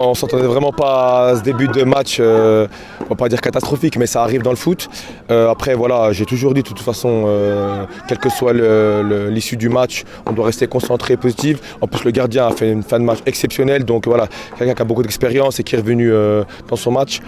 On ne s'entendait vraiment pas à ce début de match, on ne va pas dire catastrophique, mais ça arrive dans le foot. Après, voilà, j'ai toujours dit de toute façon, quelle que soit l'issue du match, on doit rester concentré et positif. En plus, le gardien a fait une fin de match exceptionnelle, donc voilà, quelqu'un qui a beaucoup d'expérience et qui est revenu dans son match.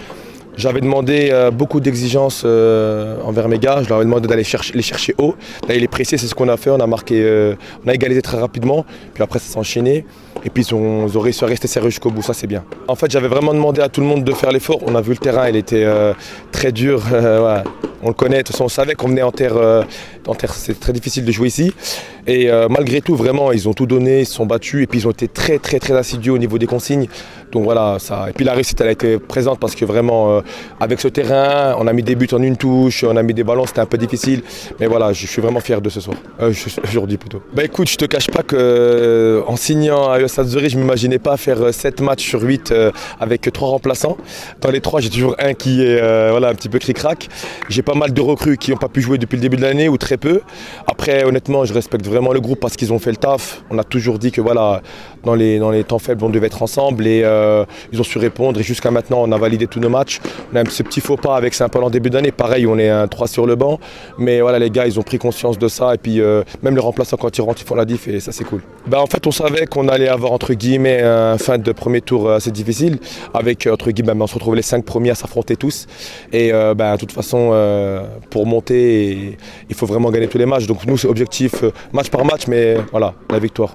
J'avais demandé beaucoup d'exigences envers mes gars. Je leur avais demandé d'aller les chercher haut, d'aller les presser. C'est ce qu'on a fait. On a marqué, on a égalisé très rapidement. Puis après, ça s'est enchaîné. Et puis ils ont réussi à rester sérieux jusqu'au bout. Ça, c'est bien. En fait, j'avais vraiment demandé à tout le monde de faire l'effort. On a vu le terrain, il était très dur. Ouais. On le connaît. De toute façon, on savait qu'on venait en terre. C'est très difficile de jouer ici. Et malgré tout, vraiment, ils ont tout donné. Ils se sont battus. Et puis ils ont été très, très, très assidus au niveau des consignes. Donc voilà, ça. Et puis la réussite, elle a été présente parce que vraiment, avec ce terrain, on a mis des buts en une touche, on a mis des ballons, c'était un peu difficile. Mais voilà, je suis vraiment fier de ce soir. Aujourd'hui plutôt. Bah écoute, je te cache pas que en signant à Stade Zurich, je ne m'imaginais pas faire 7 matchs sur 8 avec 3 remplaçants. Dans les 3, j'ai toujours un qui est un petit peu cric-crac. J'ai pas mal de recrues qui n'ont pas pu jouer depuis le début de l'année ou très peu. Après, honnêtement, je respecte vraiment le groupe parce qu'ils ont fait le taf. On a toujours dit que voilà, dans les temps faibles, on devait être ensemble et ils ont su répondre. Et jusqu'à maintenant, on a validé tous nos matchs. On a ce petit faux pas avec Saint-Paul en début d'année. Pareil, on est un 3 sur le banc. Mais voilà, les gars, ils ont pris conscience de ça. Et puis, même les remplaçants, quand ils rentrent, ils font la diff et ça, c'est cool. En fait, on savait qu'on allait avoir, entre guillemets, un fin de premier tour assez difficile. Avec, entre guillemets, on se retrouve les 5 premiers à s'affronter tous. Et de toute façon, pour monter, il faut vraiment gagner tous les matchs. Donc nous, c'est objectif match par match, mais voilà, la victoire.